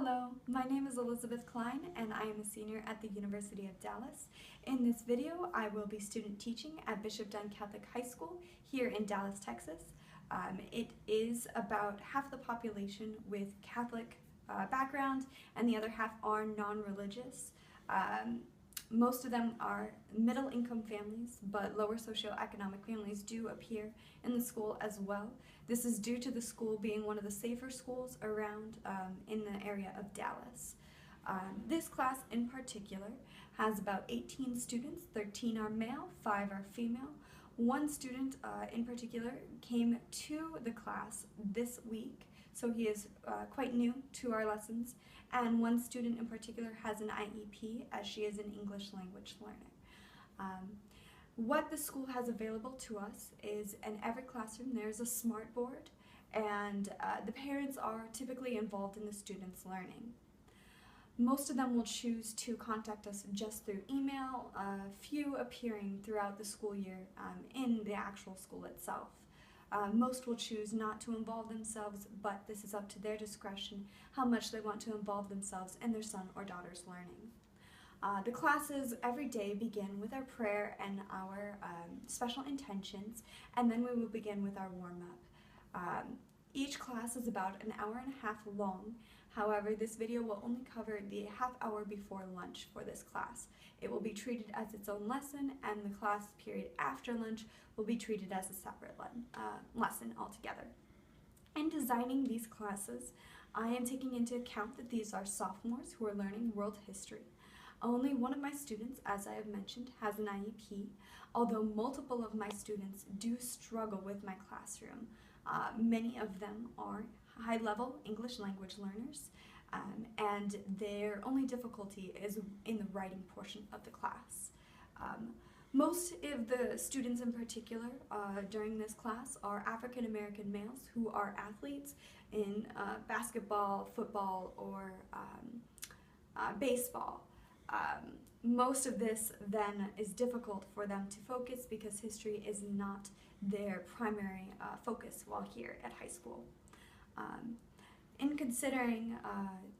Hello, my name is Elizabeth Klein and I am a senior at the University of Dallas. In this video, I will be student teaching at Bishop Dunn Catholic High School here in Dallas, Texas. It is about half the population with Catholic background and the other half are non-religious. Most of them are middle-income families, but lower socioeconomic families do appear in the school as well. This is due to the school being one of the safer schools around in the area of Dallas. This class in particular has about 18 students, 13 are male, 5 are female. One student in particular came to the class this week, so he is quite new to our lessons, and one student in particular has an IEP as she is an English language learner. What the school has available to us is in every classroom there's a smart board, and the parents are typically involved in the students' learning. Most of them will choose to contact us just through email, few appearing throughout the school year in the actual school itself. Most will choose not to involve themselves, but this is up to their discretion how much they want to involve themselves in their son or daughter's learning. The classes every day begin with our prayer and our special intentions, and then we will begin with our warm-up. Each class is about an hour and a half long. However, this video will only cover the half hour before lunch for this class. It will be treated as its own lesson, and the class period after lunch will be treated as a separate lesson altogether. In designing these classes, I am taking into account that these are sophomores who are learning world history. Only one of my students, as I have mentioned, has an IEP, although multiple of my students do struggle with my classroom. Many of them are high-level English language learners, and their only difficulty is in the writing portion of the class. Most of the students in particular during this class are African American males who are athletes in basketball, football, or baseball. Most of this then is difficult for them to focus because history is not their primary focus while here at high school. In considering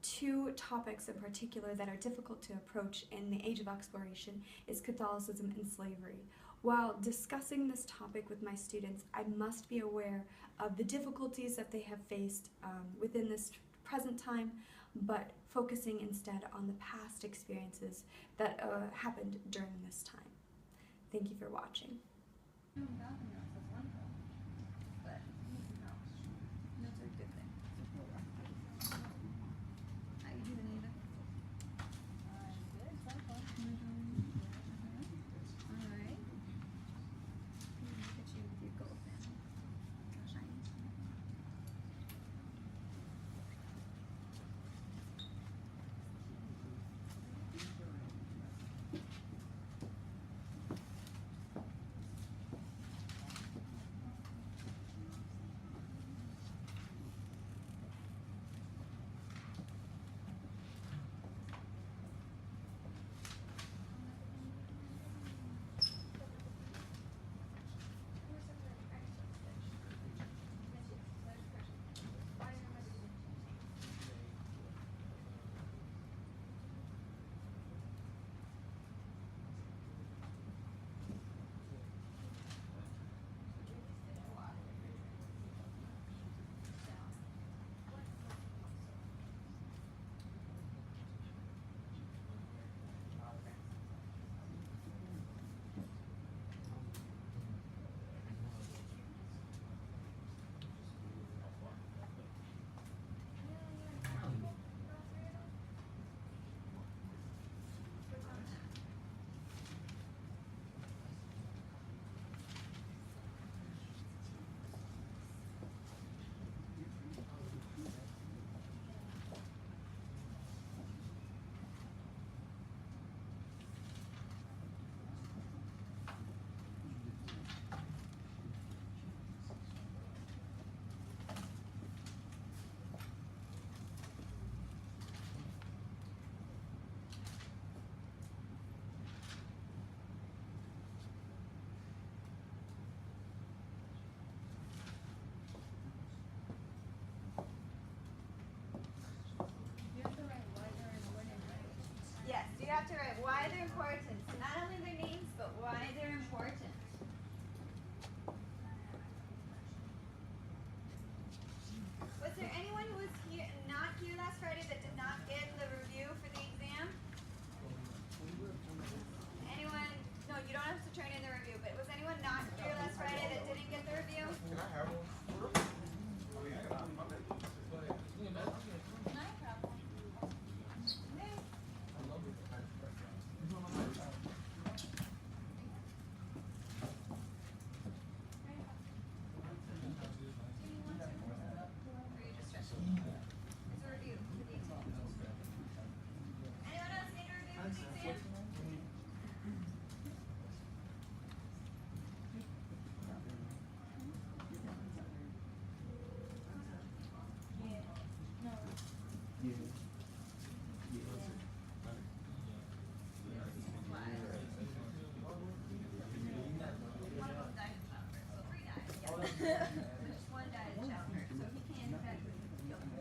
two topics in particular that are difficult to approach in the age of exploration is Catholicism and slavery. While discussing this topic with my students, I must be aware of the difficulties that they have faced within this present time, but focusing instead on the past experiences that happened during this time. Thank you for watching. have to write why they're important. So not only their names, but why they're important. Was there anyone who was not here last Friday that did not get the review for the exam? Anyone? No, you don't have to turn in the review, but was anyone not here last Friday that didn't get the review? Can I have one? Just one died in childbirth, so he can't exactly kill him.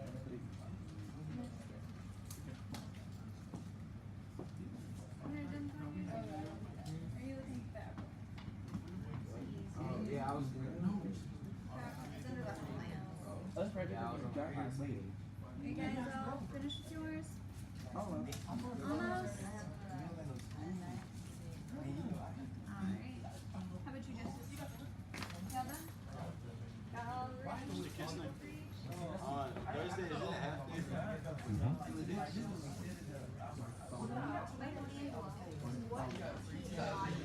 Are you looking back? Yeah, I was good. It's under left plan. That's right. Yeah, I was waiting. Are you guys all finished with yours? Almost? Alright. How about you, Justice? Y'all done? Got all ready? Thursday, is it a half day?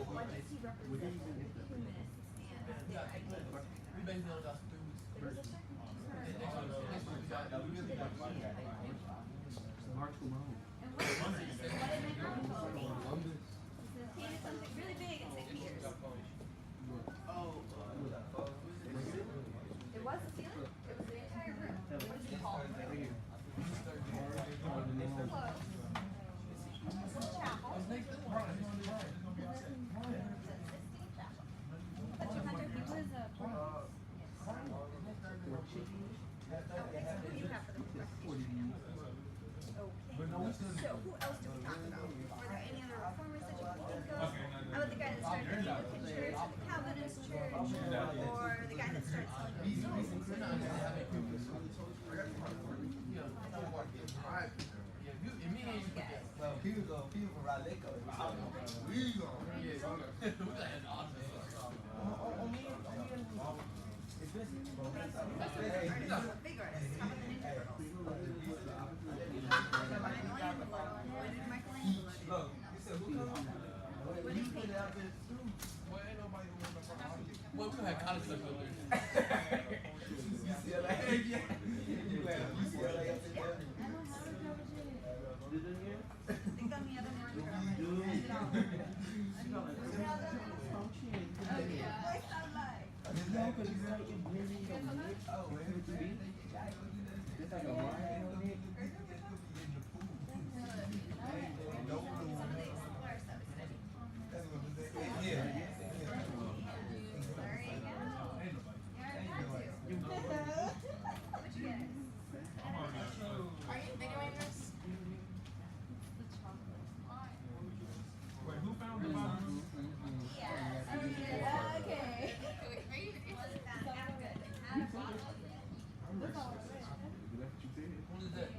What does he represent? Humanists and We basically only got 3 weeks. And what did McDonald's mean? He painted something really big in St. Peter's. It was a ceiling? It was the entire room. What is it called? Close. It's a chapel. It's the Sistine Chapel. But 200 people is a Okay, so who do you have for the representation? Okay. So who else do we talk about? Were there any other reformers that you can think of? How about the guy that started the Anglican Church or the Calvinist Church? Or the guy that started selling Well, people from Raleigh. We go. big artists. How about the Ninja Turtles? What do you paint? Well, we had college stuff up there. Think on the other one. Okay, I sound like. Are you videoing this? Yes. Okay. What is that?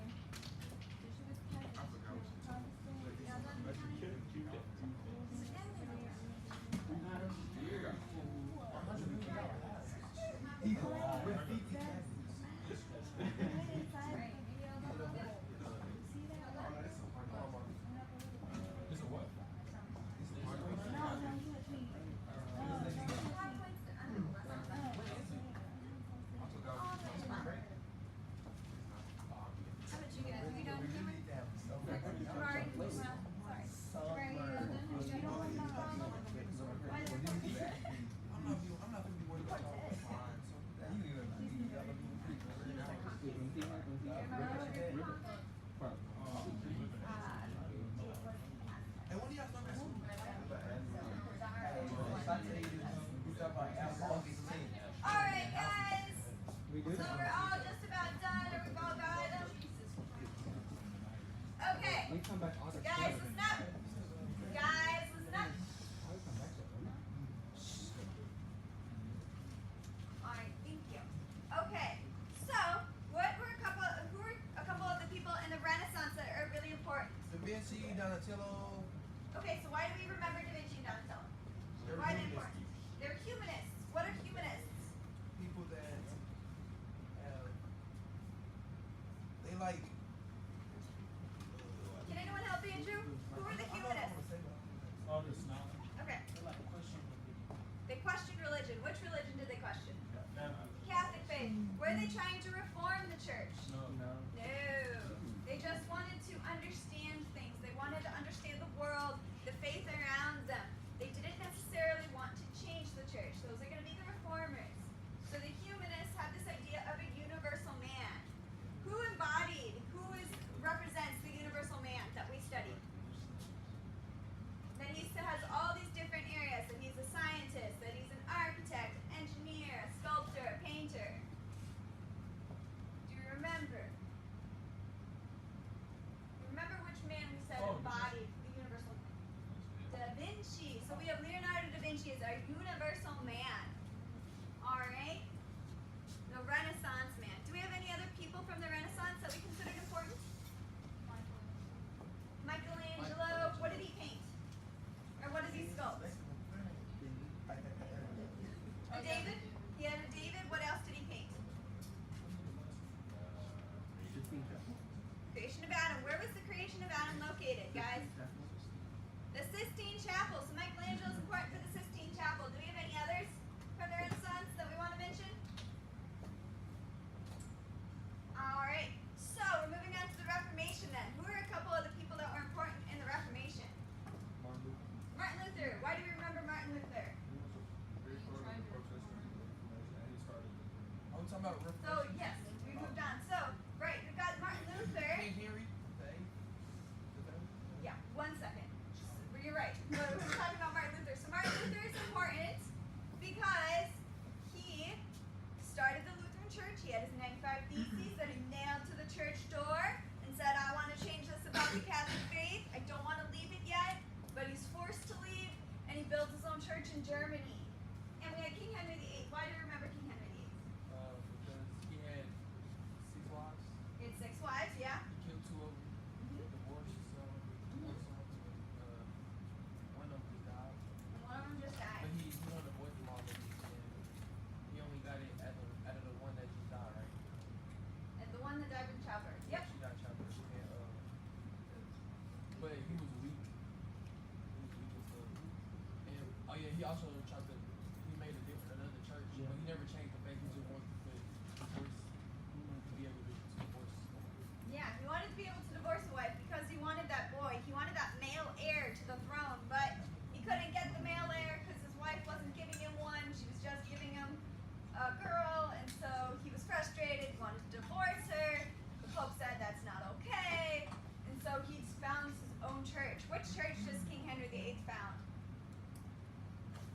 Alright guys, so we're all just about done, or we've all got them. Okay, guys, listen up. Guys, listen up. Alright, thank you. Okay, so who were a couple of the people in the Renaissance that are really important? Da Vinci, Donatello. Okay, so why do we remember Da Vinci and Donatello? They're Why are they humanists. important? They're humanists. What are humanists? People that they like. Can anyone help Andrew? Who are the humanists? All this knowledge. Okay, They're like questioning people. they questioned religion. Which religion did they question? No. Catholic faith. Were they trying to reform the church? No. No. They just wanted to understand things. They wanted to understand the world, the faith around them. They didn't necessarily want to change the church. Those are going to be the reformers. So the humanists have this idea of a universal man. Who represents the universal man that we study? That he has all these different areas. That he's a scientist, that he's an architect, engineer, a sculptor, a painter. Do you remember? Remember which man we said embodied the universal man? Da Vinci. So we have Leonardo da Vinci as our universal man. Alright? The Renaissance man. Do we have any other people from the Renaissance that we considered important? Michelangelo. What did he paint? Or what did he sculpt? A David? He had a David. What else did he paint? Creation of Adam. Where was the creation of Adam located, guys? The Sistine Chapel. So Michelangelo is important for the Sistine Chapel. Do we have any others from the Renaissance that we want to mention? Alright, so we're moving on to the Reformation then. Who are a couple of the people that were important in the Reformation? Martin Luther. Why do we remember Martin Luther? I'm talking about So, yes, we moved on. So, right, we've got Martin Luther. King Henry. Yeah, 1 second. You're right. So we're talking about Martin Luther. So Martin Luther is important because he started the Lutheran Church. He had his 95 Theses that he nailed to the church door and said, I want to change this about the Catholic faith. I don't want to leave it yet, but he's forced to leave, and he built his own church in Germany. And we had King Henry VIII. Why do you remember King Henry VIII? Because he had 6 wives. He had 6 wives, yeah? He killed 2 of them. Divorced some. One of them died. And one of them just died. But he wanted to avoid them all. And he only got it out of the one that just died, right? And the one that died in childbirth. Yep. She got childbirth. But he was weak. He was weak as fuck. And oh yeah, he also tried to. He made another church, but he never changed the faith. He just wanted to put divorce. To be able to divorce. Yeah, he wanted to be able to divorce a wife because he wanted that boy. He wanted that male heir to the throne, but he couldn't get the male heir because his wife wasn't giving him one. She was just giving him a girl, and so he was frustrated. He wanted to divorce her. The Pope said that's not okay, and so he founds his own church. Which church does King Henry VIII found?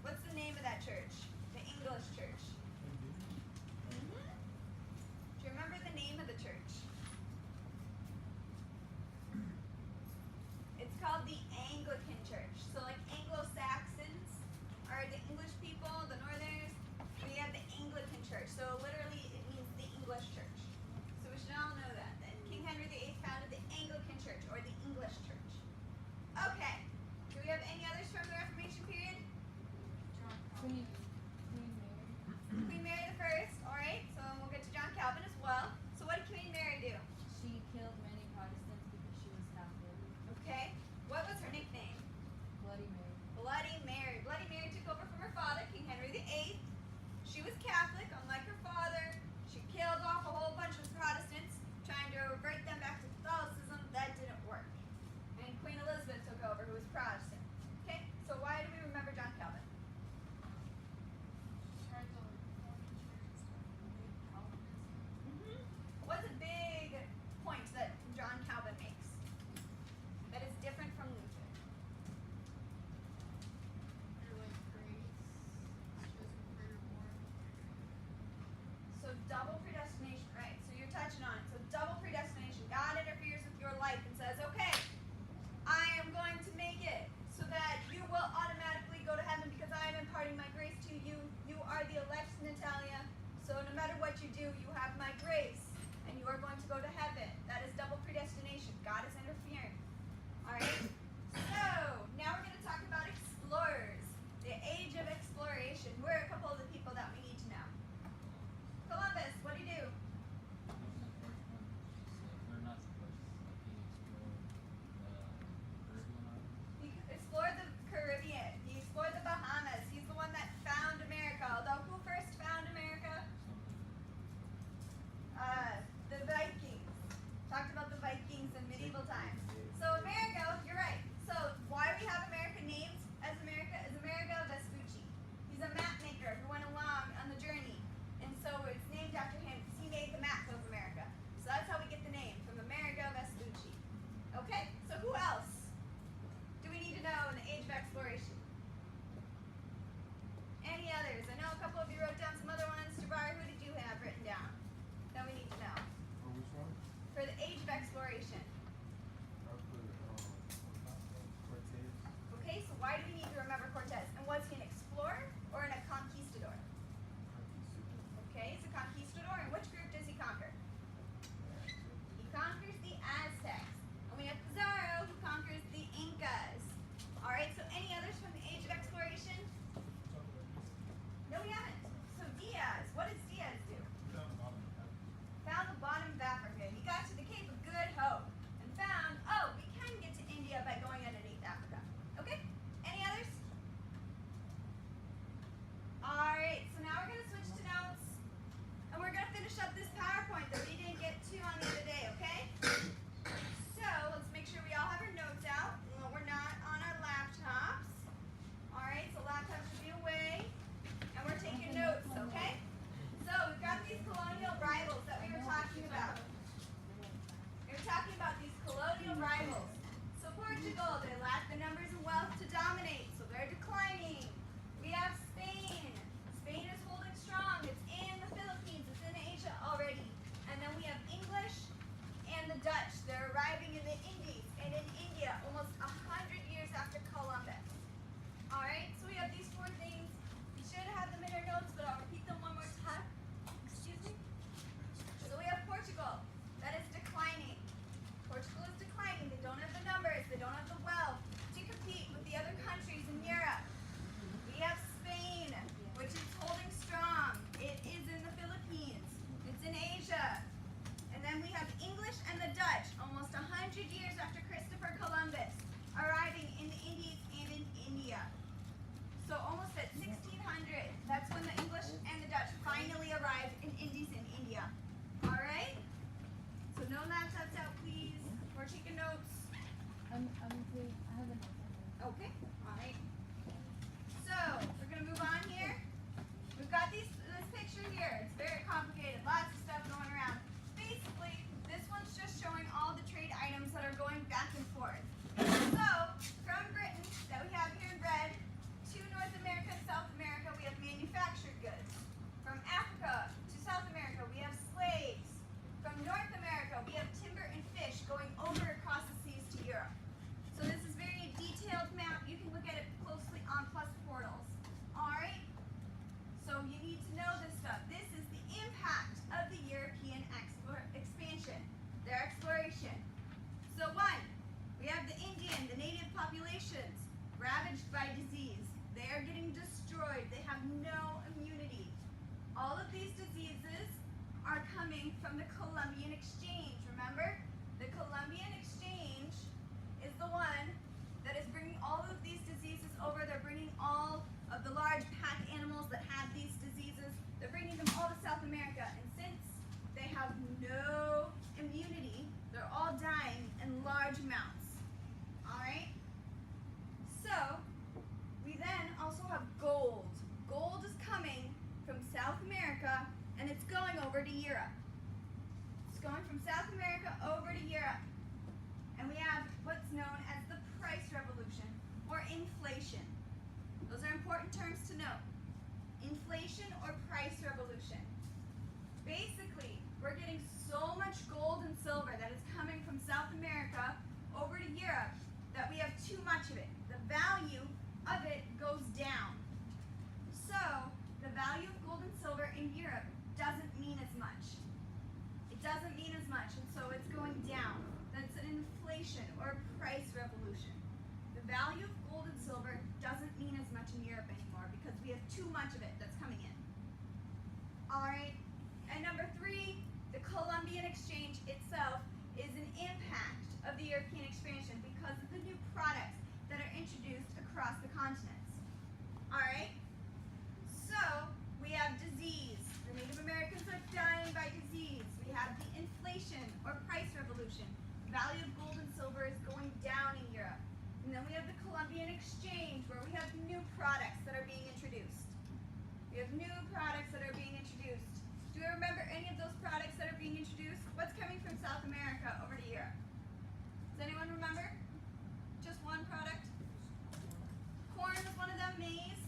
What's the name of that church? The English church. Do you remember the name of the church? It's called the Anglican Church. So like Anglo-Saxons are the English people, the Northerners. We have the Anglican Church. So literally it means the English church. So we should all know that. That King Henry VIII founded the Anglican Church or the English church. Okay. Do we have any others from the Reformation period? Queen Mary the First. Alright, so we'll get to John Calvin as well. So what did Queen Mary do? She killed many Protestants because she was Catholic. Okay. What was her nickname? Bloody Mary. Bloody Mary. Bloody Mary took over from her father, King Henry VIII. She was Catholic, unlike her father. She killed off a whole bunch of Protestants, trying to revert them back to Catholicism. That didn't work. And Queen Elizabeth took over, who was Protestant. Okay, so why do we remember John Calvin? What's a big point that John Calvin makes that is different from Luther? So double predestination, right? So you're touching on it. So double predestination. God interferes with your life and says, okay, I am going to make it so that rivals. So Portugal, they lack the numbers and wealth to dominate, so they're declining. We have Spain. Spain is holding strong. It's in the Philippines. It's in Asia already. And then we have English and the Dutch. They're arriving in the Indies and in India almost 100 years after Columbus. Alright, so we have these four things. You should have them in your notes, but I'll repeat them one more time. Excuse me? So we have Portugal. That is declining. Portugal is declining. They don't have the numbers. They don't have the wealth to compete with the other countries in Europe. We have Spain, which is holding strong. It is in the Philippines. It's in Asia. And then we have English and the Dutch, almost 100 years after Christopher Columbus, arriving in the Indies and in India. So almost at 1600, that's when the English and the Dutch finally arrived in Indies and India. Alright? So no laptops out, please. We're taking notes. I have an answer. Okay, alright. So, we're gonna move on here. We've got this picture here. It's very complicated, lots of stuff going around. Basically, this one's just showing all the trade items that are going back and forth. So, from Britain, that we have here in red, to North America and South America, we have manufactured goods. From Africa to South America, we have slaves. From North America, we have timber and fish going over across the seas to Europe. So this is very detailed map. You can look at it closely on Plus Portals. Alright? So you need to know this stuff. This is the impact of the European expansion, their exploration. So one, we have the Indian, the native populations, ravaged by disease. They are getting destroyed. They have no immunity. All of these diseases are coming from the Columbian Exchange. Remember? The Columbian Exchange is the one that is bringing all of these diseases over. They're bringing all of the large pack animals that have these diseases. They're bringing them all to South America. And since they have no immunity, they're all dying in large amounts. Alright? So, we then also have gold. Gold is coming from South America and it's going over to Europe. It's going from South America over to Europe. And we have what's known as the price revolution or inflation. Those are important terms to note. Inflation or price revolution. Basically, we're getting so much gold and silver that is coming from South America over to Europe that we have too much of it. The value of it goes down. So, the value of gold and silver in Europe doesn't mean as much. It doesn't mean as much, and so it's going down. That's an inflation or price revolution. The value of gold and silver doesn't mean as much in Europe anymore because we have too much of it that's coming in. Alright, and number three, the Columbian Exchange itself is an impact of the European expansion because of the new products that are introduced across the continents. Alright, so we have disease. The Native Americans are dying by disease. We have the inflation or price revolution. Value of gold and silver is going down in Europe. And then we have the Columbian Exchange where we have new products that are being introduced. We have new products that are being introduced. Do you remember any of those products that are being introduced? What's coming from South America over to Europe? Does anyone remember? Just one product? Corn was one of them, maize.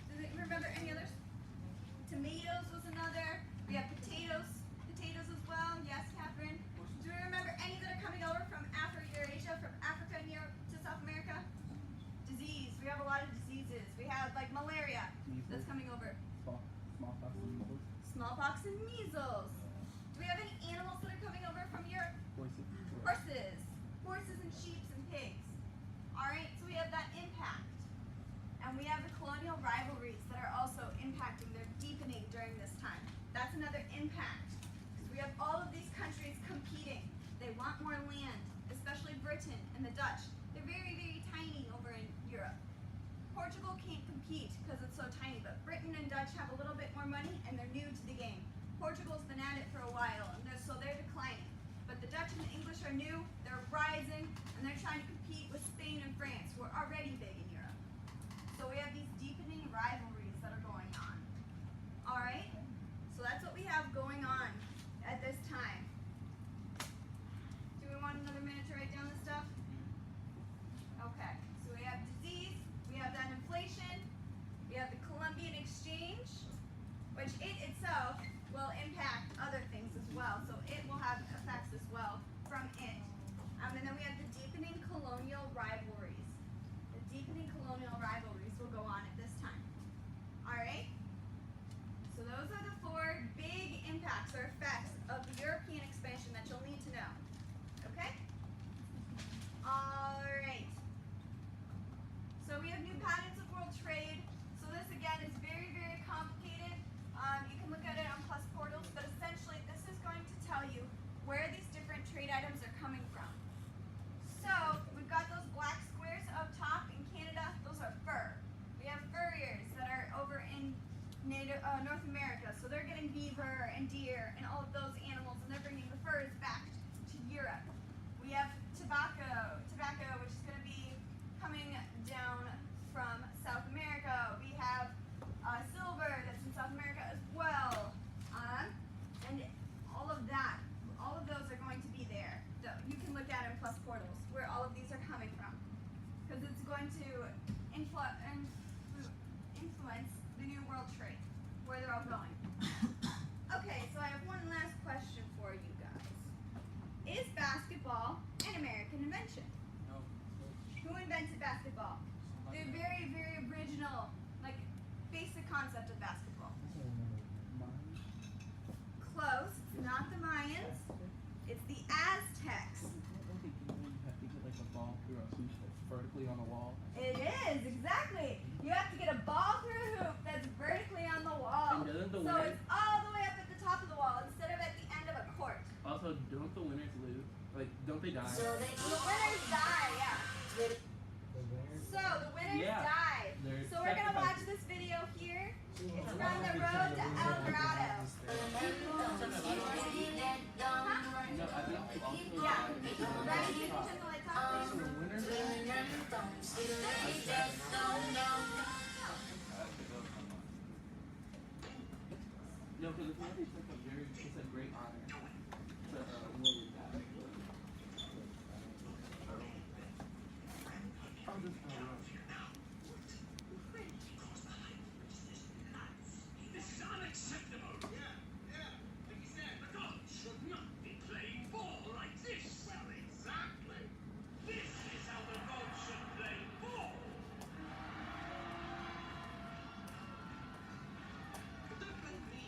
Does it remember any others? Tomatoes was another. We have potatoes as well. Yes, Catherine. Do we remember any that are coming over from Eurasia, from Africa and Europe to South America? Disease. We have a lot of diseases. We have like malaria that's coming over. Smallpox and measles. Smallpox and measles. Do we have any animals that are coming over from Europe? Horses. Horses. Horses and sheep and pigs. Alright, so we have that impact. And we have the colonial rivalries that are also impacting. They're deepening during this time. That's another impact. Because we have all of these countries competing. They want more land, especially Britain and the Dutch. They're very, very tiny over in Europe. Portugal can't compete because it's so tiny, but Britain and Dutch have a little bit more money and they're new to the game. Portugal's been at it for a while, and so they're declining. But the Dutch and the English are new, they're rising, and they're trying to compete with Spain and France, who are already big in Europe. So we have these deepening rivalries that are going on. Alright? So that's what we have going on at this time. Do we want another minute to write colonial rivalries will go on at this time. Alright? So those are the 4 big impacts or effects of the European expansion that you'll need to know. Okay? Alright. So we have new patterns of world trade. So this again is very, very complicated. You can look at it on Plus Portals, but essentially this is going to tell you where these different trade items are coming from. So we've got those black squares up top in Canada. Those are fur. We have furriers that are over in North America. So they're getting beaver and deer and all of those animals, and they're bringing the furs back to Europe. We have tobacco, which is going to be coming down from South America. We have silver that's in South America as well. And all of that, all of those are going to be there. So you can look at in Plus Portals where all of these are coming from, because it's going to influence the new world trade, where they're all going. Okay, so I have one last question for you guys. Is basketball an American invention? No. Who invented basketball? The very, very original, like, basic concept of basketball. Close. It's not the Mayans. It's the Aztecs. I don't think you have to get like a ball through a hoop that's vertically on a wall. It is, exactly. You have to get a ball through a hoop that's vertically on the wall. And doesn't the So winner it's all the way up at the top of the wall instead of at the end of a court. also don't the winners lose? Like don't they die? The winners die, yeah. So the winners Yeah. die. They're So we're gonna watch sacrificed. this video here. It's from the road to El Dorado. Huh? No, I think you also Yeah. die. Ready? You can turn the lights off, So please. the winners no, because it's like a very, it's a great honor to win that. Oh, this is This is unacceptable. Yeah, like you said. The gods should not be playing ball like this. Well, exactly. This is how the gods should play ball. But don't blame me.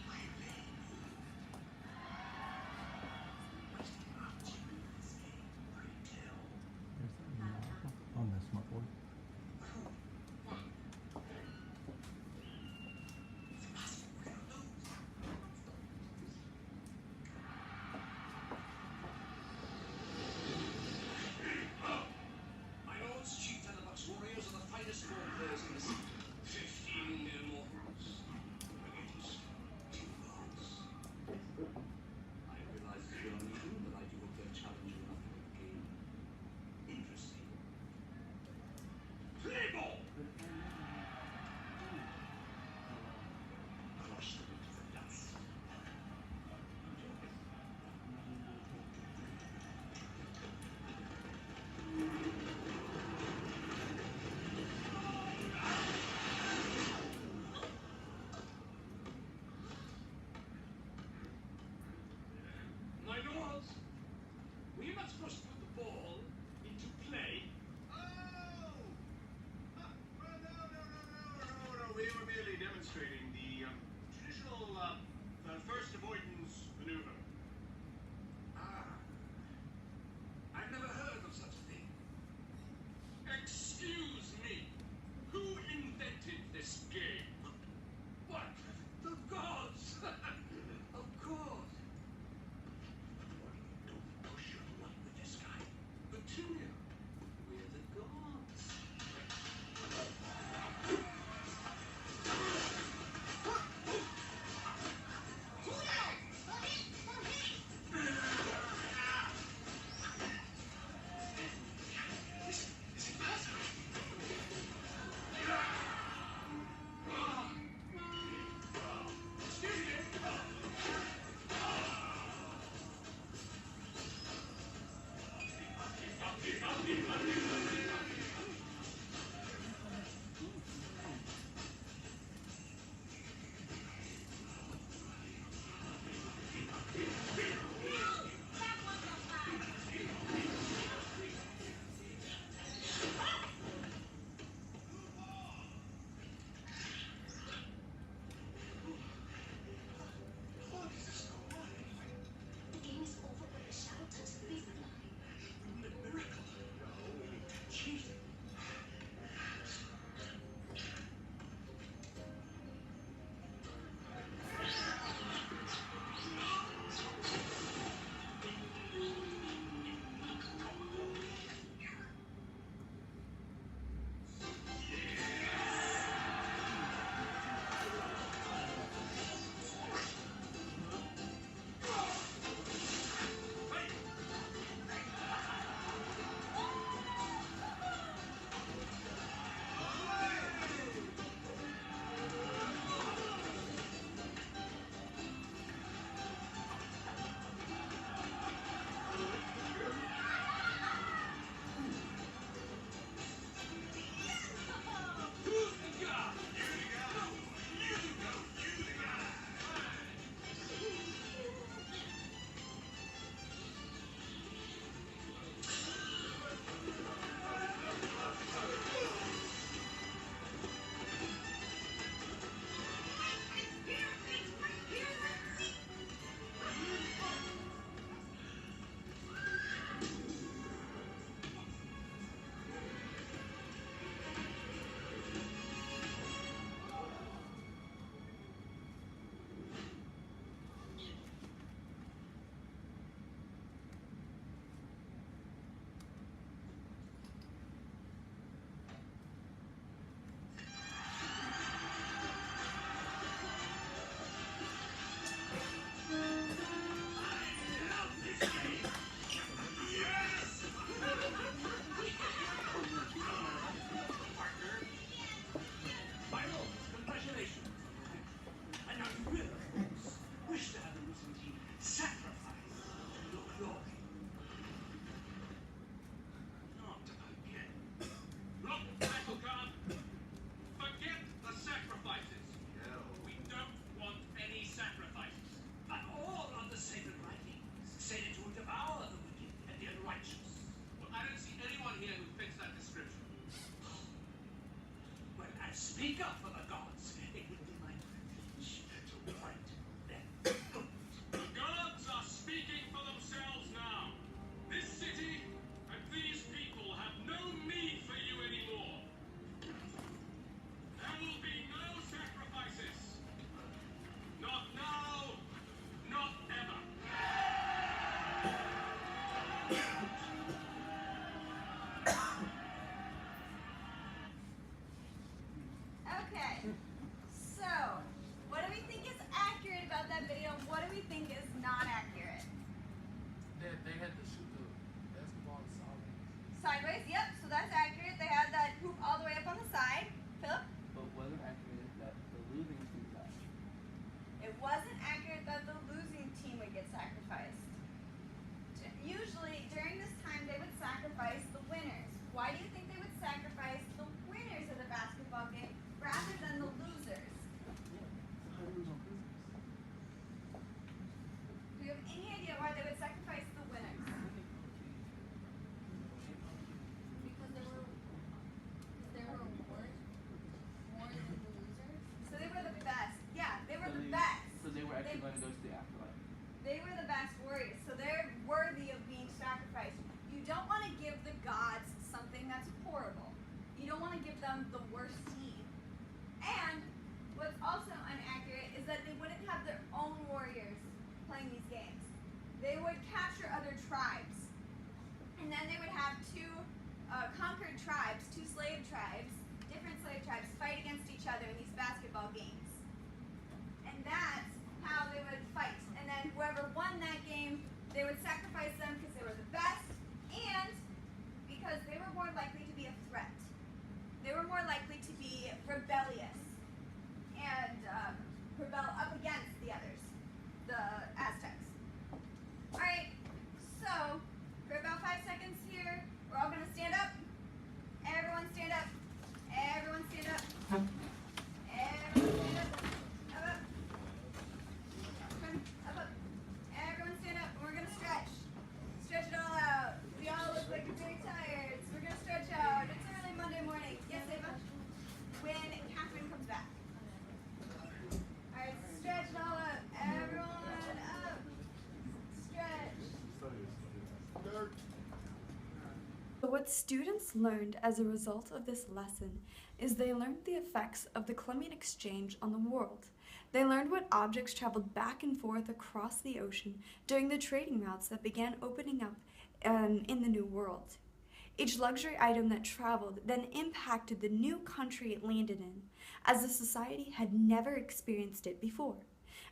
Sideways, yep, so that's accurate. They had that hoop all the way up on the side. Philip? But was it accurate that the losing team died? It wasn't accurate that the losing team would get sacrificed. Usually, during this time, they would sacrifice the winners. Why do you think they would sacrifice the winners of the basketball game rather than the losers? Yeah. So how do we lose on Christmas? Do you have any idea why they would sacrifice the winners? Because there were more than the losers. So they were the best. Yeah, they were So the they- best. So they were actually going to go to the afterlife. They were the best warriors, so they're worthy of being sacrificed. You don't want to give the gods something that's horrible. You don't want to give them the worst team. And what's also inaccurate is that they wouldn't have their own warriors playing these games. They would capture other tribes. And then they would have two conquered tribes, two slave tribes, different slave tribes, fight against each other in these basketball games. And that's how they would fight. And then whoever won that game, they would sacrifice them because they were the best and because they were more likely to be a threat. They were more likely to be rebellious and rebel up against the others, the Aztecs. Alright, so for about 5 seconds here, we're all going to stand up. Everyone stand up. Everyone stand up. Everyone stand up. Up, up. Up, up. Everyone stand up. And we're going to stretch. Stretch it all out. We all look like we're very tired, so we're going to stretch out. It's early Monday morning. Yes, Ava? When Catherine comes back. Alright, stretch it all up. Everyone up. Stretch. So what students learned as a result of this lesson is they learned the effects of the Columbian Exchange on the world. They learned what objects traveled back and forth across the ocean during the trading routes that began opening up in the New World. Each luxury item that traveled then impacted the new country it landed in, as the society had never experienced it before.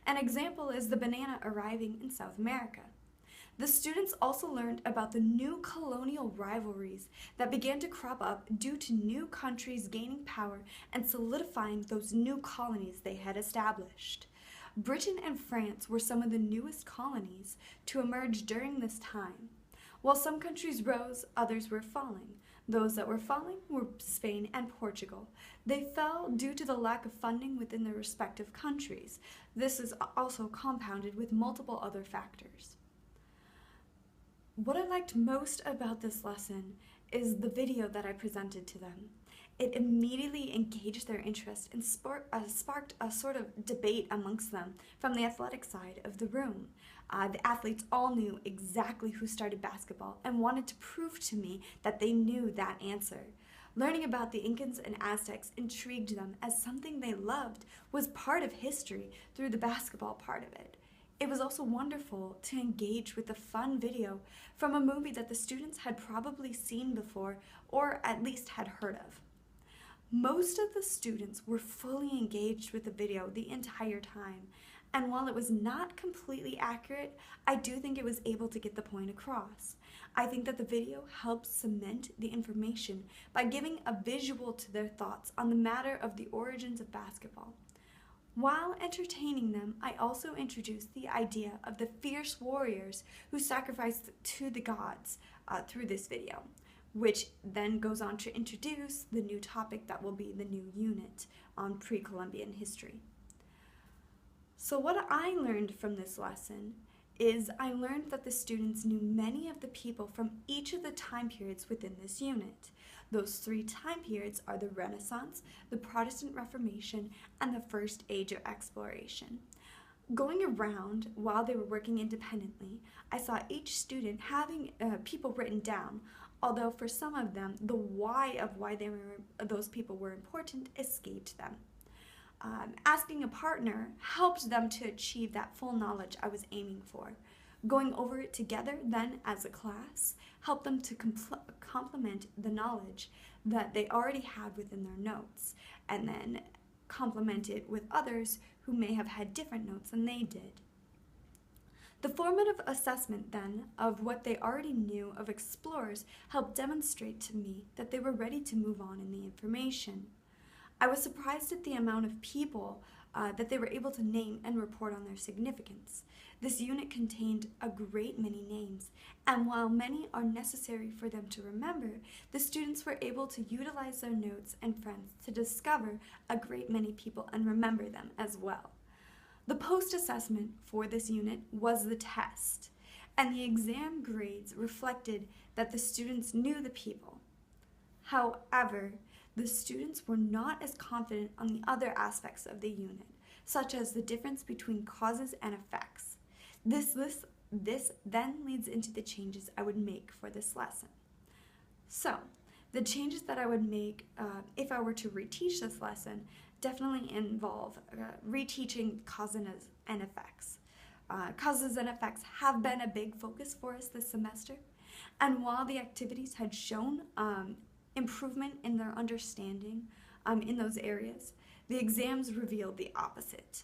An example is the banana arriving in South America. The students also learned about the new colonial rivalries that began to crop up due to new countries gaining power and solidifying those new colonies they had established. Britain and France were some of the newest colonies to emerge during this time. While some countries rose, others were falling. Those that were falling were Spain and Portugal. They fell due to the lack of funding within their respective countries. This is also compounded with multiple other factors. What I liked most about this lesson is the video that I presented to them. It immediately engaged their interest and sparked a sort of debate amongst them from the athletic side of the room. The athletes all knew exactly who started basketball and wanted to prove to me that they knew that answer. Learning about the Incans and Aztecs intrigued them as something they loved was part of history through the basketball part of it. It was also wonderful to engage with a fun video from a movie that the students had probably seen before or at least had heard of. Most of the students were fully engaged with the video the entire time, and while it was not completely accurate, I do think it was able to get the point across. I think that the video helped cement the information by giving a visual to their thoughts on the matter of the origins of basketball. While entertaining them, I also introduced the idea of the fierce warriors who sacrificed to the gods through this video, which then goes on to introduce the new topic that will be the new unit on pre-Columbian history. So what I learned from this lesson is I learned that the students knew many of the people from each of the time periods within this unit. Those 3 time periods are the Renaissance, the Protestant Reformation, and the First Age of Exploration. Going around while they were working independently, I saw each student having people written down, although for some of them, the why of why those people were important escaped them. Asking a partner helped them to achieve that full knowledge I was aiming for. Going over it together then as a class helped them to complement the knowledge that they already had within their notes, and then complement it with others who may have had different notes than they did. The formative assessment, then, of what they already knew of explorers helped demonstrate to me that they were ready to move on in the information. I was surprised at the amount of people that they were able to name and report on their significance. This unit contained a great many names, and while many are necessary for them to remember, the students were able to utilize their notes and friends to discover a great many people and remember them as well. The post-assessment for this unit was the test, and the exam grades reflected that the students knew the people. However, the students were not as confident on the other aspects of the unit, such as the difference between causes and effects. This then leads into the changes I would make for this lesson. So, the changes that I would make if I were to reteach this lesson definitely involve reteaching causes and effects. Causes and effects have been a big focus for us this semester, and while the activities had shown improvement in their understanding in those areas, the exams revealed the opposite.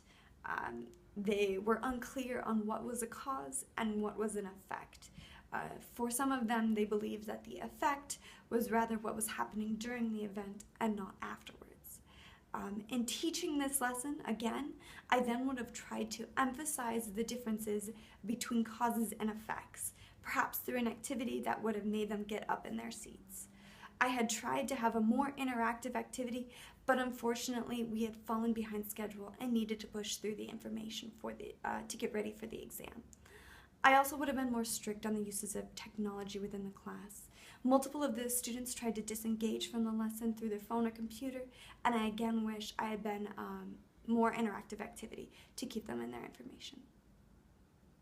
They were unclear on what was a cause and what was an effect. For some of them, they believed that the effect was rather what was happening during the event and not afterwards. In teaching this lesson, again, I then would have tried to emphasize the differences between causes and effects, perhaps through an activity that would have made them get up in their seats. I had tried to have a more interactive activity, but unfortunately we had fallen behind schedule and needed to push through the information to get ready for the exam. I also would have been more strict on the uses of technology within the class. Multiple of the students tried to disengage from the lesson through their phone or computer, and I again wish I had been more interactive activity to keep them in their information.